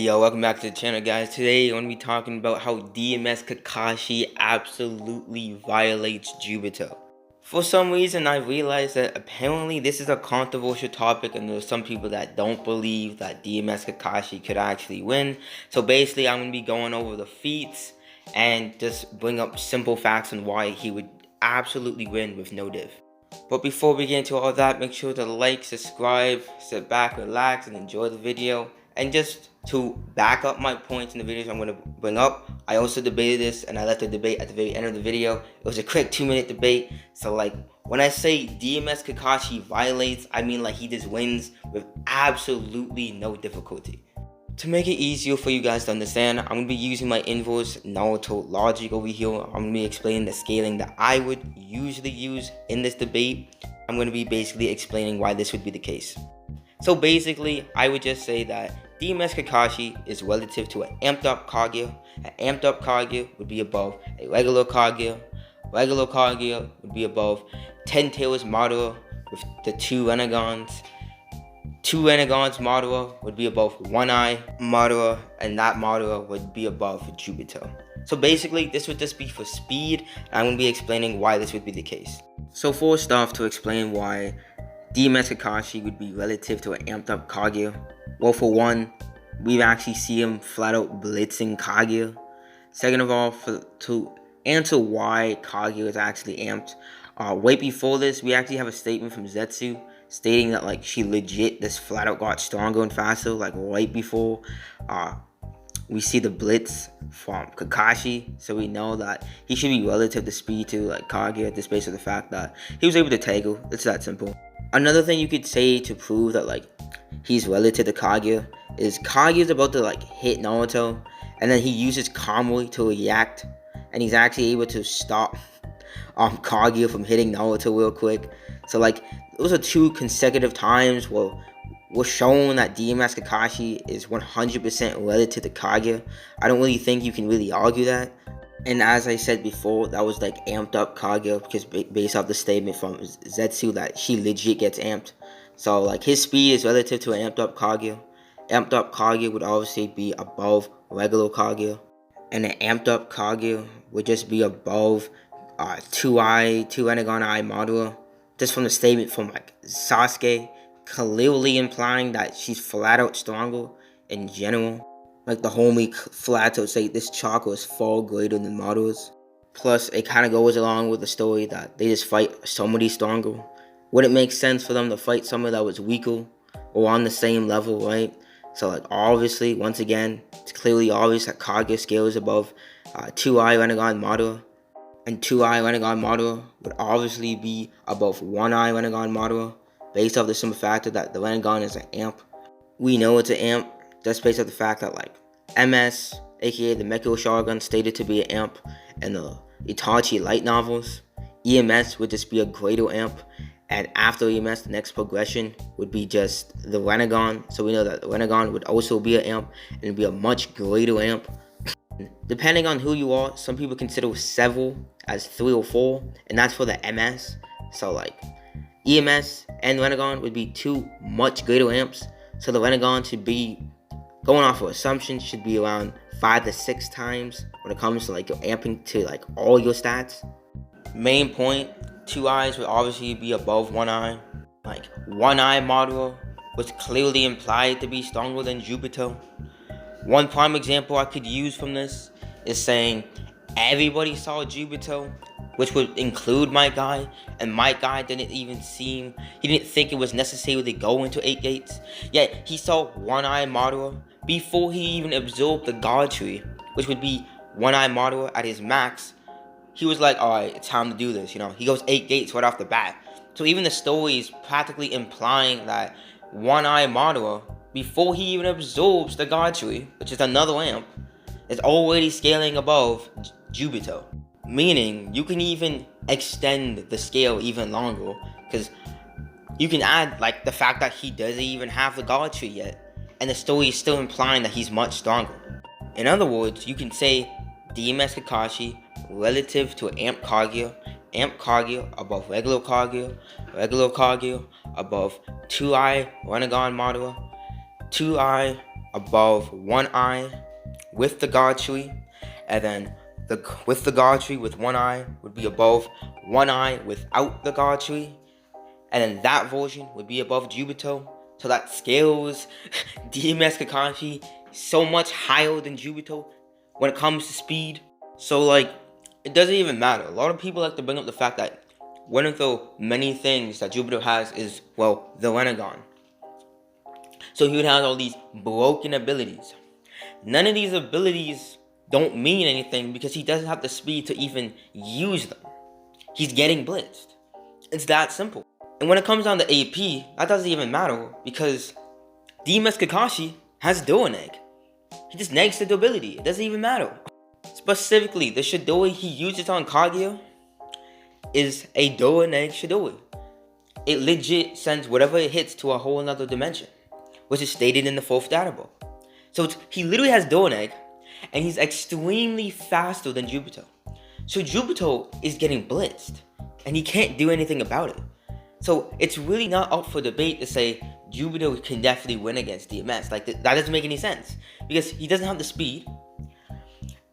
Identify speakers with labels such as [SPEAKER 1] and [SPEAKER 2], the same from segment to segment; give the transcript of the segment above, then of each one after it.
[SPEAKER 1] Yo, welcome back to the channel, guys. Today, I'm going to be talking about how DMS Kakashi absolutely violates Juubito. For some reason, I realized that apparently this is a controversial topic, and there's some people that don't believe that DMS Kakashi could actually win. So basically, I'm going to be going over the feats and just bring up simple facts on why he would absolutely win with no div. But before we get into all that, make sure to like, subscribe, sit back, relax, and enjoy the video. And just to back up my points in the videos I'm going to bring up, I also debated this, and I left the debate at the very end of the video. It was a quick 2-minute debate. So like, when I say DMS Kakashi violates, I mean like he just wins with absolutely no difficulty. To make it easier for you guys to understand, I'm going to be using my inverse Naruto logic over here. I'm going to be explaining the scaling that I would usually use in this debate. I'm going to be basically explaining why this would be the case. So basically, I would just say that DMS Kakashi is relative to an amped up Kaguya. An amped up Kaguya would be above a regular Kaguya. Regular Kaguya would be above 10 Tails Madara with the 2 Renegons. 2 Renegons Madara would be above 1 Eye Madara, and that Madara would be above Juubito. So basically, this would just be for speed, and I'm going to be explaining why this would be the case. So first off, to explain why DMS Kakashi would be relative to an amped up Kaguya. Well, for one, we've actually seen him flat out blitzing Kaguya. Second of all, to answer why Kaguya is actually amped, right before this, we actually have a statement from Zetsu stating that like she legit just flat out got stronger and faster, like right before we see the blitz from Kakashi. So we know that he should be relative to speed to like Kaguya, just based on the fact that he was able to tackle. It's that simple. Another thing you could say to prove that like he's relative to Kaguya is Kaguya's about to like hit Naruto, and then he uses Kamui to react, and he's actually able to stop Kaguya from hitting Naruto real quick. So like those are 2 consecutive times where we're showing that DMS Kakashi is 100% relative to Kaguya. I don't really think you can really argue that. And as I said before, that was like amped up Kaguya, because based off the statement from Zetsu that she legit gets amped. So like his speed is relative to an amped up Kaguya. Amped up Kaguya would obviously be above regular Kaguya, and an amped up Kaguya would just be above 2 Renegon Eye Madara. Just from the statement from like Sasuke, clearly implying that she's flat out stronger in general. Like the homie flat out say this chakra is far greater than Madara's. Plus, it kind of goes along with the story that they just fight somebody stronger. Would it make sense for them to fight somebody that was weaker or on the same level, right? So like obviously, once again, it's clearly obvious that Kaguya scale is above 2 Eye Renegon Madara. And 2 Eye Renegon Madara would obviously be above 1 Eye Renegon Madara, based off the simple factor that the Renegon is an amp. We know it's an amp just based off the fact that like MS, aka the Mecha Sharingan, stated to be an amp in the Itachi light novels. EMS would just be a greater amp, and after EMS, the next progression would be just the Renegon. So we know that the Renegon would also be an amp, and it'd be a much greater amp. Depending on who you are, some people consider several as 3 or 4, and that's for the MS. So like EMS and Renegon would be 2 much greater amps. So the Renegon should be, going off of assumptions, should be around 5 to 6 times when it comes to like your amping to like all your stats. Main point, 2 eyes would obviously be above 1 eye. Like 1 eye Madara was clearly implied to be stronger than Juubito. One prime example I could use from this is saying everybody saw Juubito, which would include my guy, and my guy he didn't think it was necessary to go into 8 gates, yet he saw 1 Eye Madara before he even absorbed the God Tree, which would be 1 Eye Madara at his max. He was like, alright, it's time to do this, he goes 8 gates right off the bat. So even the story is practically implying that 1 Eye Madara, before he even absorbs the God Tree, which is another amp, is already scaling above Juubito. Meaning, you can even extend the scale even longer, because you can add like the fact that he doesn't even have the God Tree yet, and the story is still implying that he's much stronger. In other words, you can say DMS Kakashi relative to Amp Kaguya, Amp Kaguya above regular Kaguya, regular Kaguya above 2 Eye Renegon Madara, 2 Eye above one eye with the God Tree, and then with the God Tree with one eye would be above one eye without the God Tree, and then that version would be above Juubito. So that scales DMS Kakashi so much higher than Juubito when it comes to speed. So like, it doesn't even matter. A lot of people like to bring up the fact that one of the many things that Juubito has is, well, the Renegon. So he would have all these broken abilities. None of these abilities don't mean anything because he doesn't have the speed to even use them. He's getting blitzed. It's that simple. And when it comes down to AP, that doesn't even matter because DMS Kakashi has Dual Egg. He just negs the ability. It doesn't even matter. Specifically, the Shidori he uses on Kaguya is a Dual Egg Shidori. It legit sends whatever it hits to a whole another dimension, which is stated in the 4th data book. So he literally has Dual Egg, and he's extremely faster than Juubito. So Juubito is getting blitzed, and he can't do anything about it. So it's really not up for debate to say Juubito can definitely win against DMS. Like, that doesn't make any sense, because he doesn't have the speed,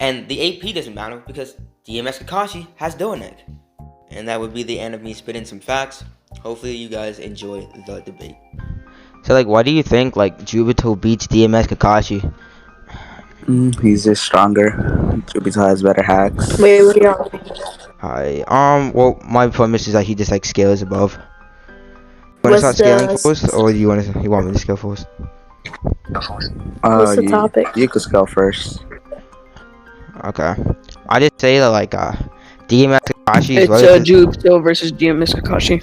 [SPEAKER 1] and the AP doesn't matter because DMS Kakashi has Dual Egg. And that would be the end of me spitting some facts. Hopefully you guys enjoy the debate. So like, why do you think like Juubito beats DMS Kakashi?
[SPEAKER 2] He's just stronger. Juubito has better hacks.
[SPEAKER 3] Wait, what are y'all?
[SPEAKER 1] Well, my premise is that he just like scales above. You want to start scaling first, or you want me to scale first?
[SPEAKER 3] What's the topic?
[SPEAKER 2] You could scale first.
[SPEAKER 1] Okay. I just say that like DMS Kakashi is
[SPEAKER 3] It's Juubito versus DMS Kakashi.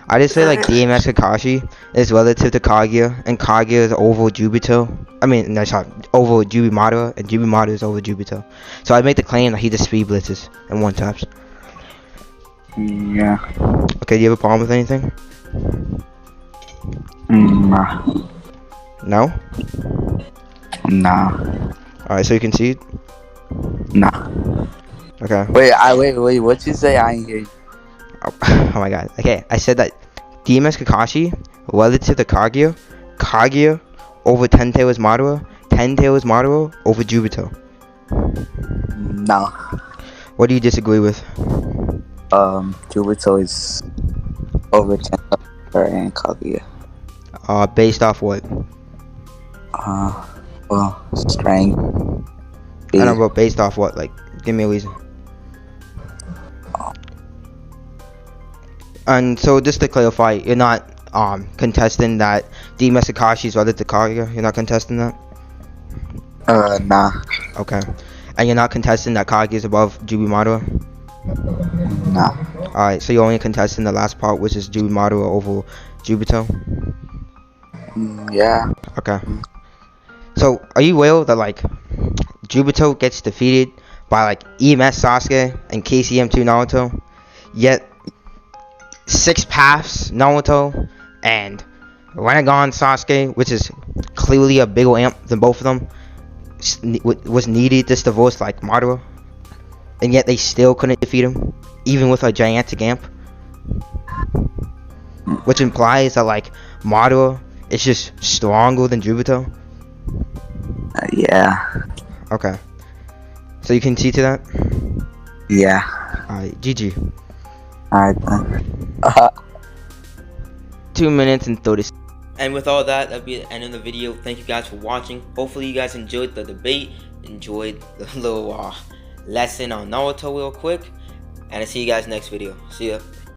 [SPEAKER 1] I just say like DMS Kakashi is relative to Kaguya, and Kaguya is over Juubito. I mean, no, sorry, over Madara, and Madara is over Juubito. So I make the claim that he just speed blitzes and one taps.
[SPEAKER 2] Yeah.
[SPEAKER 1] Okay, do you have a problem with anything?
[SPEAKER 2] Nah.
[SPEAKER 1] No?
[SPEAKER 2] Nah.
[SPEAKER 1] Alright, so you concede?
[SPEAKER 2] Nah.
[SPEAKER 1] Okay.
[SPEAKER 2] Wait, what'd you say? I ain't hear you.
[SPEAKER 1] Oh my god. Okay, I said that DMS Kakashi relative to Kaguya over Tentail's Madara, Tentail's Madara over Juubito.
[SPEAKER 2] No.
[SPEAKER 1] What do you disagree with?
[SPEAKER 2] Juubito is over Tentail and Kaguya.
[SPEAKER 1] Based off what?
[SPEAKER 2] Well, strength.
[SPEAKER 1] I know, but based off what? Like, give me a reason. And so, just to clarify, you're not contesting that DMS Kakashi is relative to Kaguya? You're not contesting that?
[SPEAKER 2] Nah.
[SPEAKER 1] Okay. And you're not contesting that Kaguya is above Madara?
[SPEAKER 2] Nah.
[SPEAKER 1] Alright, so you're only contesting the last part, which is Madara over Juubito?
[SPEAKER 2] Yeah.
[SPEAKER 1] Okay. So, are you aware that, like, Juubito gets defeated by, like, EMS Sasuke and KCM2 Naruto, yet 6 Paths Naruto and Renegon Sasuke, which is clearly a bigger amp than both of them, was needed just to verse like Madara, and yet they still couldn't defeat him, even with a gigantic amp, which implies that like Madara is just stronger than Juubito.
[SPEAKER 2] Yeah.
[SPEAKER 1] Okay. So you can see to that?
[SPEAKER 2] Yeah.
[SPEAKER 1] Alright, GG.
[SPEAKER 2] Alright then.
[SPEAKER 1] 2 minutes and 30 seconds. And with all that, that'll be the end of the video. Thank you guys for watching. Hopefully you guys enjoyed the debate, enjoyed the little lesson on Naruto real quick. And I'll see you guys next video. See ya.